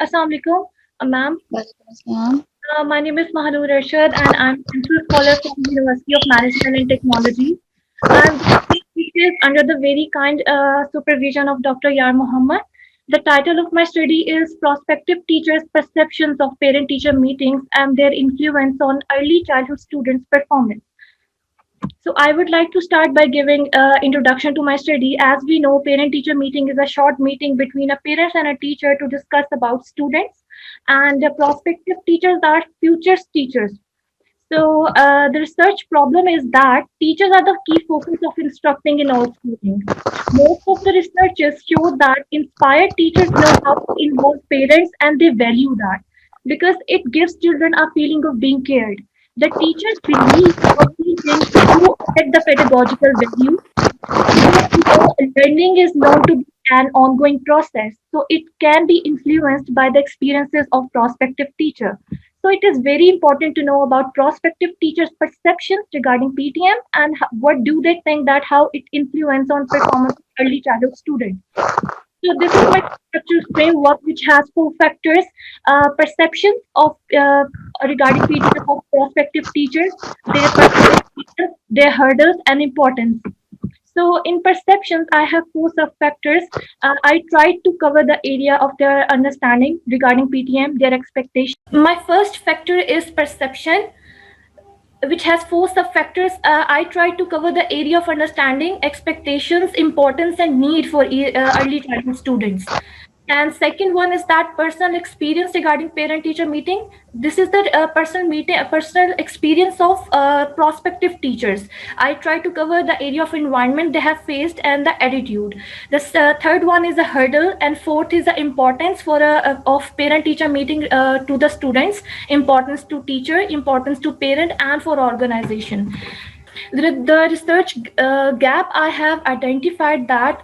Assalamu alaikum, ma'am. Welcome. My name is Mahnoor Arshad, and I'm a MPhil scholar from the University of Management and Technology. I'm doing thesis under the very kind supervision of Dr. Yar Muhammad. The title of my study is Prospective Teachers' Perceptions of Parent-Teacher Meetings and Their Influence on Early Childhood Students' Performance. So I would like to start by giving introduction to my study. As we know, parent-teacher meeting is a short meeting between a parent and a teacher to discuss about students. And the prospective teachers are future teachers. So the research problem is that teachers are the key focus of instructing in all schooling. Most of the researchers show that inspired teachers know how to involve parents and they value that because it gives children a feeling of being cared. The teachers believe or teaching do affect the pedagogical value because learning is known to be an ongoing process, so it can be influenced by the experiences of prospective teacher. So it is very important to know about prospective teachers' perceptions regarding PTM and what do they think that how it influence on performance of early childhood students. So this is my conceptual framework, which has four factors: perceptions of regarding PTM of prospective teachers, their personal experience, their hurdles, and importance. So in perceptions, I have four sub-factors. I tried to cover the area of their understanding regarding PTM, their expectations. My first factor is perception, which has four sub-factors. I tried to cover the area of understanding, expectations, importance, and need for early childhood students. And second one is that personal experience regarding parent-teacher meeting. This is the personal meeting, personal experience of prospective teachers. I try to cover the area of environment they have faced and the attitude. The third one is a hurdle, and fourth is the importance for of parent-teacher meeting to the students, importance to teacher, importance to parent, and for organization. The research gap I have identified that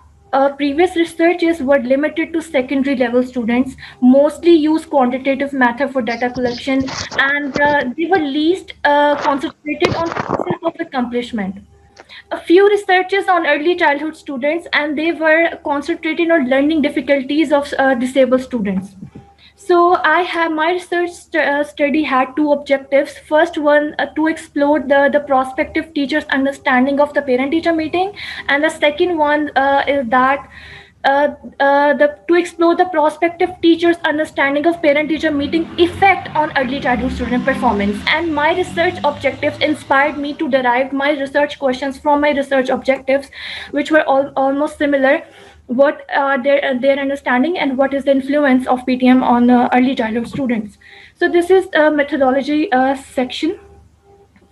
previous researches were limited to secondary level students, mostly use quantitative method for data collection, and they were least concentrated on process of accomplishment. A few researchers on early childhood students, and they were concentrated on learning difficulties of disabled students. So I have my research study had two objectives. First one, to explore the prospective teacher's understanding of the parent-teacher meeting, and the second one is that to explore the prospective teacher's understanding of parent-teacher meeting effect on early childhood student performance. And my research objectives inspired me to derive my research questions from my research objectives, which were almost similar. What their understanding and what is the influence of PTM on early childhood students. So this is a methodology section.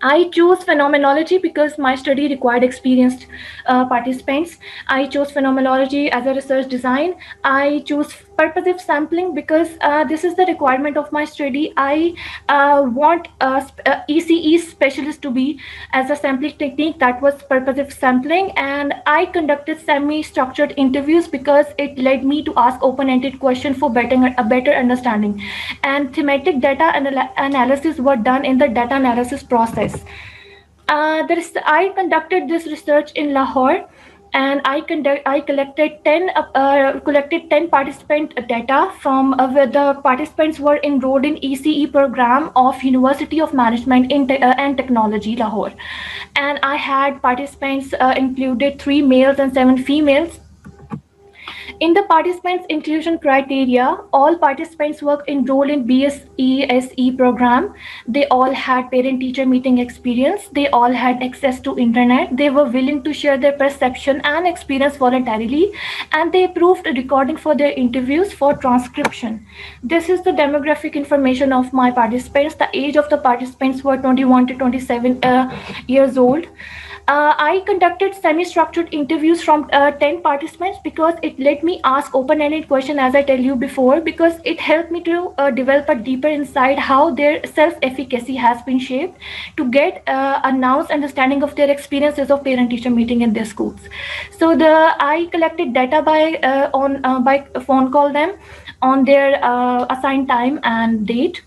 I chose phenomenology because my study required experienced participants. I chose phenomenology as a research design. I chose purposive sampling because this is the requirement of my study. I want ECE specialist to be as a sampling technique, that was purposive sampling, and I conducted semi-structured interviews because it led me to ask open-ended questions for a better understanding. And thematic data analysis were done in the data analysis process. I conducted this research in Lahore, and I collected 10 participant data from where the participants were enrolled in ECE program of University of Management and Technology, Lahore. And I had participants included 3 males and 7 females. In the participants' inclusion criteria, all participants were enrolled in BSESE program. They all had parent-teacher meeting experience. They all had access to internet. They were willing to share their perception and experience voluntarily, and they approved a recording for their interviews for transcription. This is the demographic information of my participants. The age of the participants were 21 to 27 years old. I conducted semi-structured interviews from 10 participants because it let me ask open-ended questions, as I tell you before, because it helped me to develop a deeper insight how their self-efficacy has been shaped to get a now's understanding of their experiences of parent-teacher meeting in their schools. So I collected data by phone call them on their assigned time and date.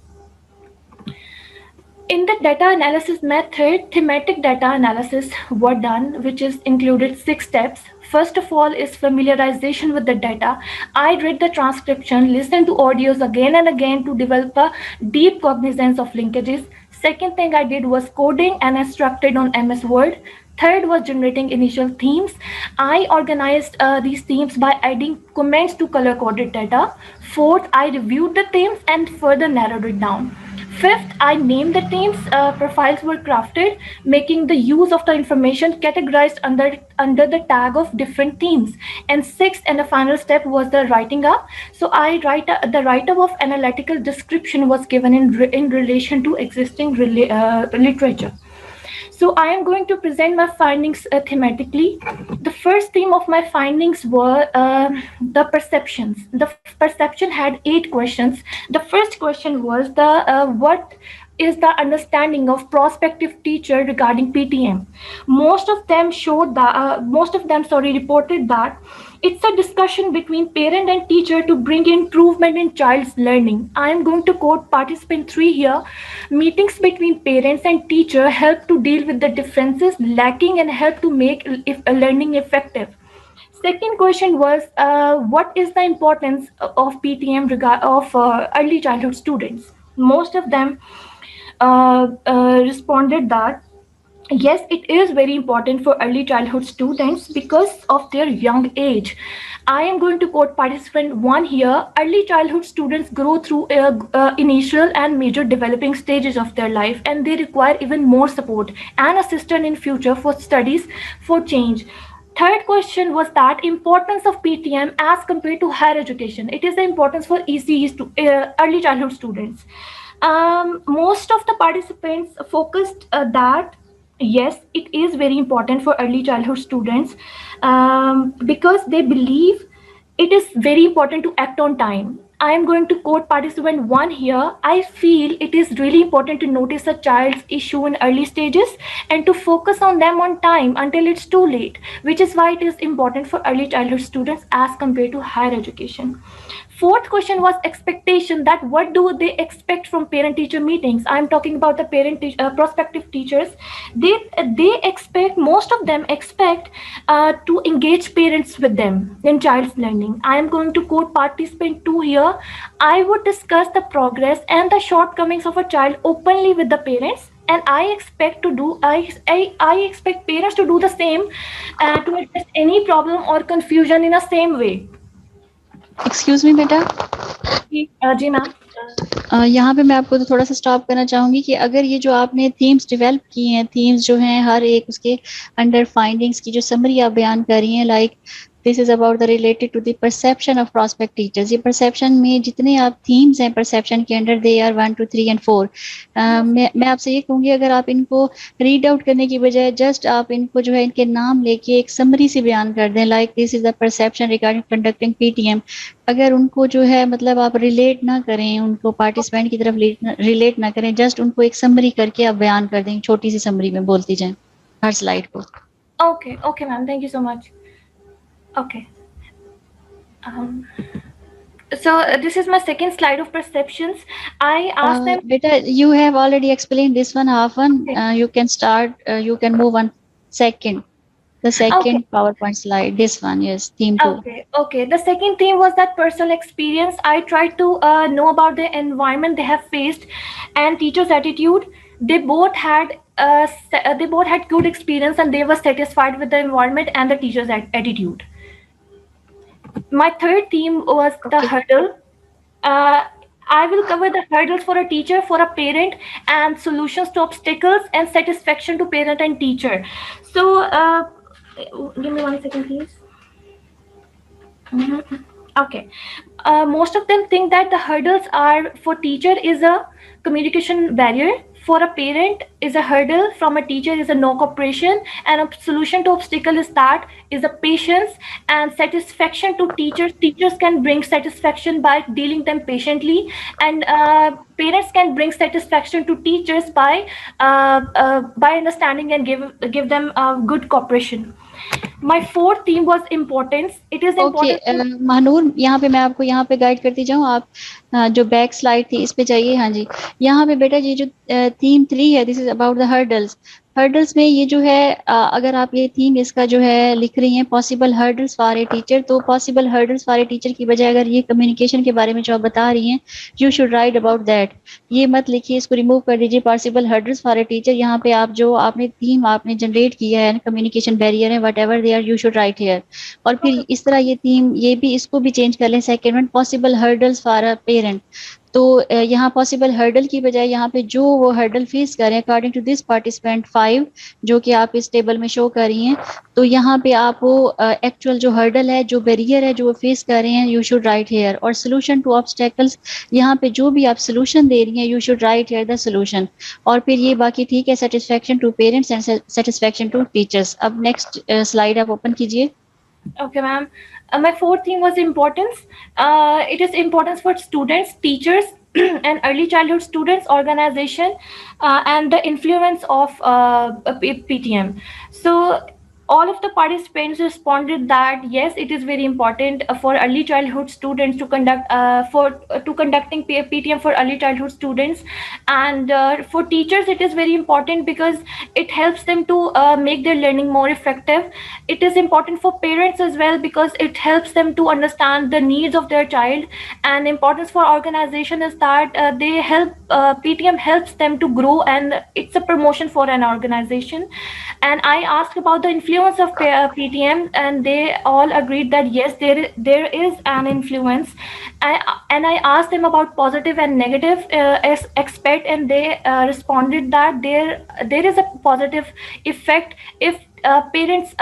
In the data analysis method, thematic data analysis were done, which is included 6 steps. First of all is familiarization with the data. I read the transcription, listened to audios again and again to develop a deep cognizance of linkages. Second thing I did was coding and instructed on MS Word. Third was generating initial themes. I organized these themes by adding comments to color coded data. Fourth, I reviewed the themes and further narrowed it down. Fifth, I named the themes. Profiles were crafted, making the use of the information categorized under the tag of different themes. And sixth, and the final step was the writing up. So the write up of analytical description was given in relation to existing literature. So I am going to present my findings thematically. The first theme of my findings were the perceptions. The perception had 8 questions. The first question was the what is the understanding of prospective teacher regarding PTM. Most of them reported that it's a discussion between parent and teacher to bring improvement in child's learning. I am going to quote participant 3 here. Meetings between parents and teacher help to deal with the differences lacking and help to make learning effective. Second question was, what is the importance of PTM of early childhood students? Most of them responded that yes, it is very important for early childhood students because of their young age. I am going to quote participant 1 here. Early childhood students grow through initial and major developing stages of their life, and they require even more support and assistance in future for studies, for change. Third question was that importance of PTM as compared to higher education. It is the importance for ECEs to early childhood students. Most of the participants focused that yes, it is very important for early childhood students because they believe it is very important to act on time. I am going to quote participant 1 here. I feel it is really important to notice a child's issue in early stages and to focus on them on time until it's too late, which is why it is important for early childhood students as compared to higher education. Fourth question was expectation, that what do they expect from parent teacher meetings. I'm talking about the prospective teachers. They expect, most of them expect to engage parents with them in child's learning. I am going to quote participant 2 here. I would discuss the progress and the shortcomings of a child openly with the parents, and I expect parents to do the same to address any problem or confusion in the same way. Excuse me बेटा, जी ma'am. यहाँ पे मैं आपको तो थोड़ा सा stop करना चाहूंगी कि अगर ये जो आपने थीम्स डेवलप की हैं, थीम्स जो हैं हर एक उसके अंडर फाइंडिंग्स की जो समरी आप बयान कर रही हैं, like this is about the related to the perception of prospect teachers. ये परसेप्शन में जितने आप थीम्स हैं परसेप्शन के अंडर, दे आर 1 2 3 एंड 4। मैं आपसे ये कहूंगी अगर आप इनको रीड आउट करने की बजाय जस्ट आप इनको जो है इनके नाम लेके एक समरी से बयान कर दें, like this is the perception regarding conducting PTM. अगर उनको जो है मतलब आप रिलेट ना करें, उनको पार्टिसिपेंट की तरफ रिलेट ना करें, जस्ट उनको एक समरी करके आप बयान कर दें, छोटी सी समरी में बोलती जाएं हर स्लाइड को। Okay ma'am, thank you so much. Okay. So this is my second slide of perceptions. I asked them. Beta, you have already explained this one, half one. Okay. You can start. You can move on. Second, the second PowerPoint slide. This one, yes, theme 2. Okay. The second theme was that personal experience. I tried to know about the environment they have faced and teachers' attitude. They both had good experience and they were satisfied with the environment and the teachers' attitude. My third theme was the hurdle. I will cover the hurdles for a teacher, for a parent, and solutions to obstacles and satisfaction to parent and teacher. So, give me 1 second, please. Okay. Most of them think that the hurdles are for teacher is a communication barrier. For a parent is a hurdle, from a teacher is a no cooperation, and a solution to obstacle is a patience and satisfaction to teachers. Teachers can bring satisfaction by dealing them patiently, and parents can bring satisfaction to teachers by understanding and give them good cooperation. My fourth theme was importance. It is okay important for Mahnoor, यहाँ पे मैं आपको यहाँ पे guide करती जाऊँ, आप जो बैक स्लाइड थी इस पे जाइए। हाँ जी, यहाँ पे बेटा ये जो थीम 3 है, this is about the hurdles. Hurdles में ये जो है अगर आप ये थीम इसका जो है लिख रही हैं, possible hurdles for a teacher, तो possible hurdles for a teacher की बजाय अगर ये कम्युनिकेशन के बारे में जो आप बता रही हैं, you should right about that. ये मत लिखिए, इसको रिमूव कर दीजिए, possible hurdles for a teacher. यहाँ पे आप जो आपने थीम आपने जनरेट किया है, कम्युनिकेशन बैरियर है, whatever they are, you should write here. और फिर इस तरह ये थीम ये भी इसको भी चेंज कर लें, second one possible hurdles for a parent. तो यहाँ पॉसिबल हर्डल की बजाय यहाँ पे जो वो हर्डल फेस करें अकॉर्डिंग टू दिस पार्टिसिपेंट 5, जो कि आप इस टेबल में शो कर रही हैं, तो यहाँ पे आप वो एक्चुअल जो हर्डल है, जो बैरियर है, जो वो फेस कर रहे हैं, यू शुड राइट हेयर। और सोल्यूशन टू ऑब्स्टेकल्स, यहाँ पे जो भी आप सोल्यूशन दे रही हैं, you should write here the solution. और फिर ये बाकी ठीक है, satisfaction to parents and satisfaction to teachers. अब नेक्स्ट स्लाइड आप ओपन कीजिए। Okay, ma'am. My fourth theme was importance. It is importance for students, teachers, and early childhood students, organization, and the influence of PTM. So all of the participants responded that yes, it is very important for early childhood students to conduct for to conducting PTM for early childhood students, and for teachers it is very important because it helps them to make their learning more effective. It is important for parents as well because it helps them to understand the needs of their child. And importance for organization is that they help PTM helps them to grow, and it's a promotion for an organization. And I asked about the influence of PTM, and they all agreed that yes, there is an influence. And I asked them about positive and negative aspect, and they responded that there is a positive effect if parents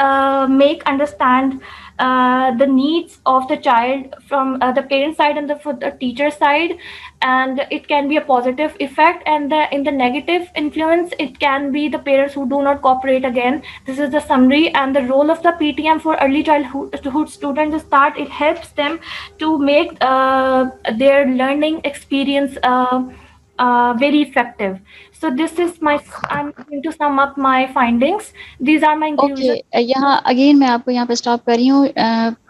make understand the needs of the child from the parent side and the teacher side, and it can be a positive effect. And in the negative influence, it can be the parents who do not cooperate. Again, this is the summary. And the role of the PTM for early childhood students is that it helps them to make their learning experience very effective. So this is my, I'm going to sum up my findings. These are my okay, inclusion. यहाँ again मैं आपको यहाँ पे stop कर रही हूँ।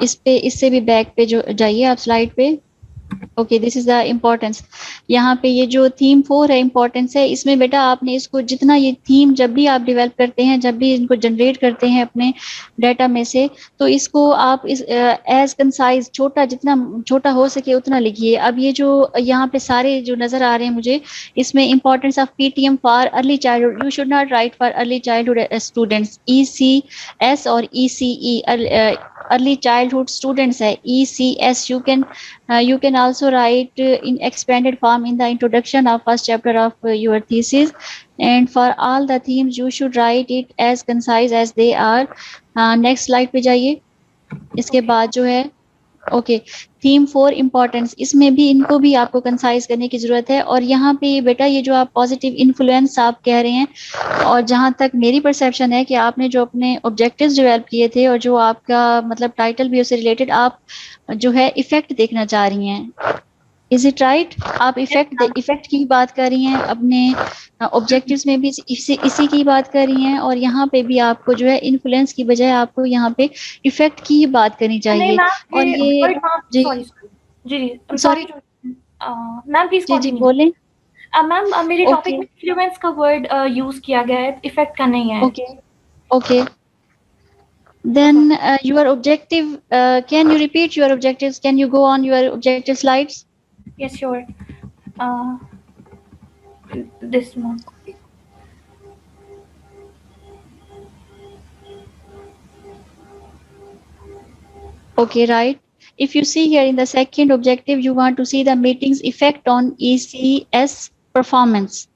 इस पे इससे भी बैक पे जो जाइए आप स्लाइड पे। Okay, this is the importance. यहाँ पे ये जो थीम 4 है, इम्पोर्टेंस है, इसमें बेटा आपने इसको जितना ये थीम जब भी आप डेवलप करते हैं, जब भी इनको जनरेट करते हैं अपने डाटा में से, तो इसको आप इस एज कंसाइज, छोटा जितना छोटा हो सके उतना लिखिए। अब ये जो यहाँ पे सारे जो नजर आ रहे हैं मुझे, इसमें importance of PTM for early childhood, you should not right for early childhood students, ECS और ECE, अर्ली चाइल्डहुड स्टूडेंट्स है ECS। You can also write in expanded form in the introduction of first chapter of your thesis. And for all the themes, you should write it as concise as they are. Next slide पे जाइए। इसके Okay. बाद जो है, okay, theme 4 importance, इसमें भी इनको भी आपको कंसाइज करने की जरूरत है। और यहाँ पे बेटा ये जो आप पॉजिटिव इन्फ्लुएंस आप कह रहे हैं, और जहां तक मेरी परसेप्शन है कि आपने जो अपने ऑब्जेक्टिव्स डेवलप किए थे और जो आपका मतलब टाइटल भी उससे रिलेटेड, आप जो है इफेक्ट देखना चाह रही हैं। Is it right? आप Yes, ma'am. इफेक्ट की बात कर रही हैं, अपने ऑब्जेक्टिव्स में भी इसी की बात कर रही हैं, और यहाँ पे भी आपको जो है इन्फ्लुएंस की बजाय आपको यहाँ पे इफेक्ट की ही बात करनी नहीं चाहिए। मैम, और ये ये वर्ड मैम, जी सॉरी सॉरी, जी जी, I am sorry sorry, too, ma'am please जी कंटिन्यू। बोलें। मैम मेरे टॉपिक ओके में इन्फ्लुएंस का वर्ड यूज किया गया है, इफेक्ट का नहीं है। Okay okay, then your objective, can you repeat your objectives? Can you go on your objective slides? Yes sure, this one. Okay, right. If you see here in the second objective, you want to see the meeting's effect on ECS performance.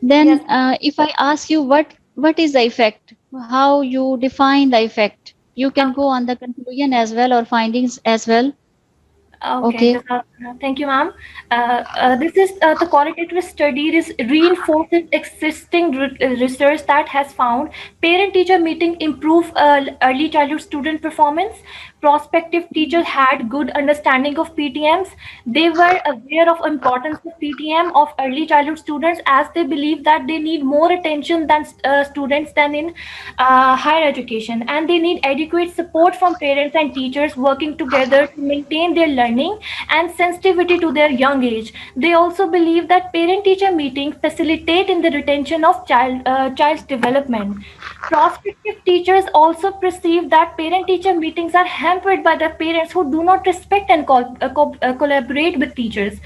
Yes. Then, if I ask you what is the effect, how you define the effect, you can go on the conclusion as well or findings as well. Okay, Okay. thank you, ma'am. This is the qualitative study reinforces existing research that has found parent-teacher meeting improve early childhood student performance, prospective teachers had good understanding of PTMs. They were aware of importance of PTM of early childhood students, as they believe that they need more attention than students than in higher education, and they need adequate support from parents and teachers working together to maintain their learning and sensitivity to their young age. They also believe that parent-teacher meetings facilitate in the retention of child's development. Prospective teachers also perceive that parent-teacher meetings are hampered by the parents who do not respect and collaborate with teachers.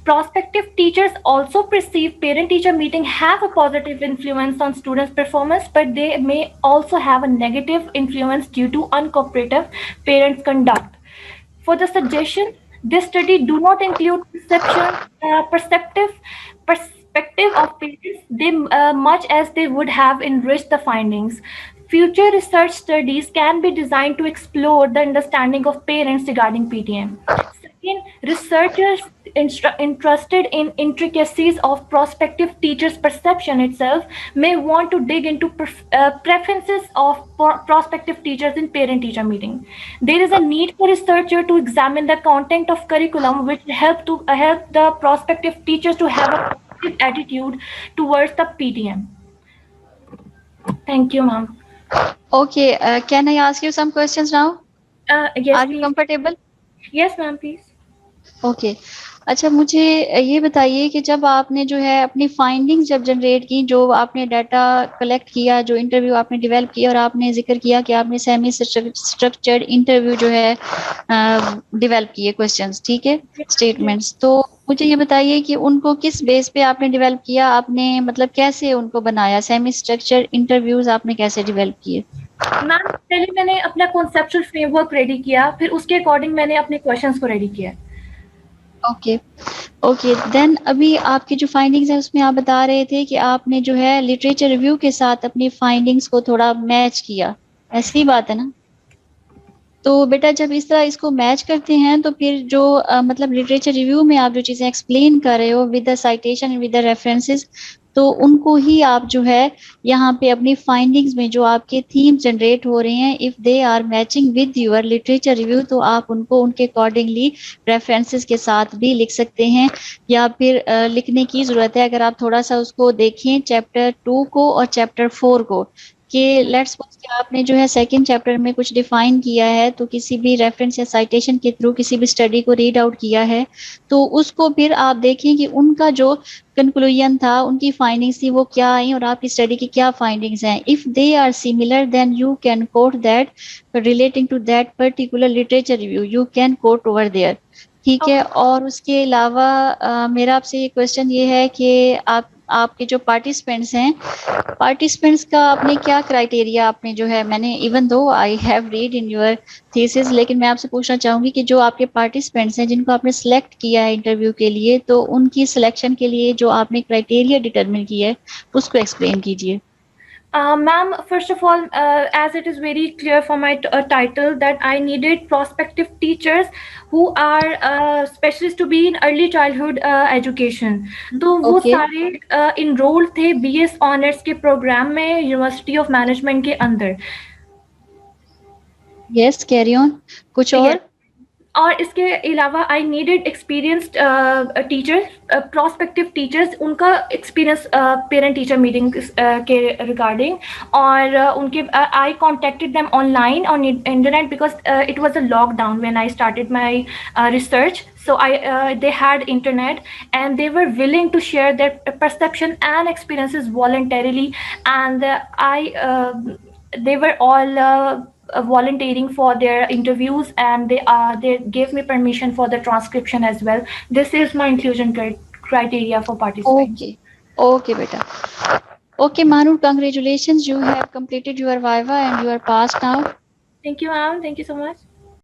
Prospective teachers also perceive parent-teacher meetings have a positive influence on students' performance, but they may also have a negative influence due to uncooperative parents' conduct. For the suggestion, this study do not include perspective of parents they, much as they would have enriched the findings. Future research studies can be designed to explore the understanding of parents regarding PTM. Second, researchers interested in intricacies of prospective teachers' perception itself may want to dig into preferences of prospective teachers in parent-teacher meeting. There is a need for researcher to examine the content of curriculum, which help the prospective teachers to have a positive attitude towards the PTM. Thank you, ma'am. Okay, can I ask you some questions now? Yes, Are you please. comfortable? Yes, ma'am, please. Okay अच्छा मुझे ये बताइए कि जब आपने जो है अपनी फाइंडिंग्स जब जनरेट की जो आपने डाटा कलेक्ट किया जो इंटरव्यू आपने डेवलप किया और आपने जिक्र किया कि आपने सेमी स्ट्रक्चर्ड इंटरव्यू जो है डेवलप किए क्वेश्चंस ठीक है स्टेटमेंट्स तो मुझे ये बताइए कि उनको किस बेस पे आपने डेवलप किया आपने मतलब कैसे उनको बनाया सेमी स्ट्रक्चर्ड इंटरव्यूज आपने कैसे डेवलप किए मैम पहले मैंने अपना कॉन्सेप्चुअल फ्रेमवर्क रेडी किया, फिर उसके अकॉर्डिंग मैंने अपने क्वेश्चंस को रेडी किया। ओके ओके देन अभी आपकी जो फाइंडिंग्स है उसमें आप बता रहे थे कि आपने जो है लिटरेचर रिव्यू के साथ अपनी फाइंडिंग्स को थोड़ा मैच किया ऐसी बात है ना तो बेटा जब इस तरह इसको मैच करते हैं तो फिर जो मतलब लिटरेचर रिव्यू में आप जो चीजें एक्सप्लेन कर रहे हो with the citation with the references तो उनको ही आप जो है यहाँ पे अपनी फाइंडिंग्स में जो आपके थीम जनरेट हो रहे हैं if they are matching with your literature review तो आप उनको उनके अकॉर्डिंगली रेफरेंसेस के साथ भी लिख सकते हैं या फिर लिखने की जरूरत है अगर आप थोड़ा सा उसको देखें चैप्टर 2 को और चैप्टर 4 को कि लेट्स सपोज कि आपने जो है सेकंड चैप्टर में कुछ डिफाइन किया है तो किसी भी रेफरेंस या साइटेशन के थ्रू किसी भी स्टडी को रीड आउट किया है तो उसको फिर आप देखें कि उनका जो कंक्लूजन था उनकी फाइंडिंग्स थी वो क्या आई और आपकी स्टडी की क्या फाइंडिंग्स हैं if they are similar then you can quote that relating to that particular literature review you can quote over there ठीक है और उसके अलावा मेरा आपसे ये क्वेश्चन ये है कि आपके जो पार्टिसिपेंट्स का आपने क्या क्राइटेरिया आपने जो है मैंने even though I have read in your thesis लेकिन मैं आपसे पूछना चाहूंगी कि जो आपके पार्टिसिपेंट्स हैं जिनको आपने सिलेक्ट किया है इंटरव्यू के लिए तो उनकी सिलेक्शन के लिए जो आपने क्राइटेरिया डिटरमिन किया है उसको एक्सप्लेन कीजिए Ma'am, first of all, as it is very clear from my title that I needed prospective teachers who are specialists to be in early childhood education. तो वो ओके सारे enrolled थे BS honours के programme में university of management के अंदर। Yes carry on कुछ और और इसके अलावा I needed experienced teachers prospective teachers उनका एक्सपीरियंस पेरेंट टीचर मीटिंग के रिगार्डिंग और उनके I contacted them online on internet because it was a lockdown when I started my research so they had internet and they were willing to share their perception and experiences voluntarily and they were all volunteering for their interviews and they gave me permission for the transcription as well. This is my inclusion criteria for participants. Okay beta okay Mahnoor congratulations you have completed your viva and you are passed now Thank you, ma'am. Thank you so much.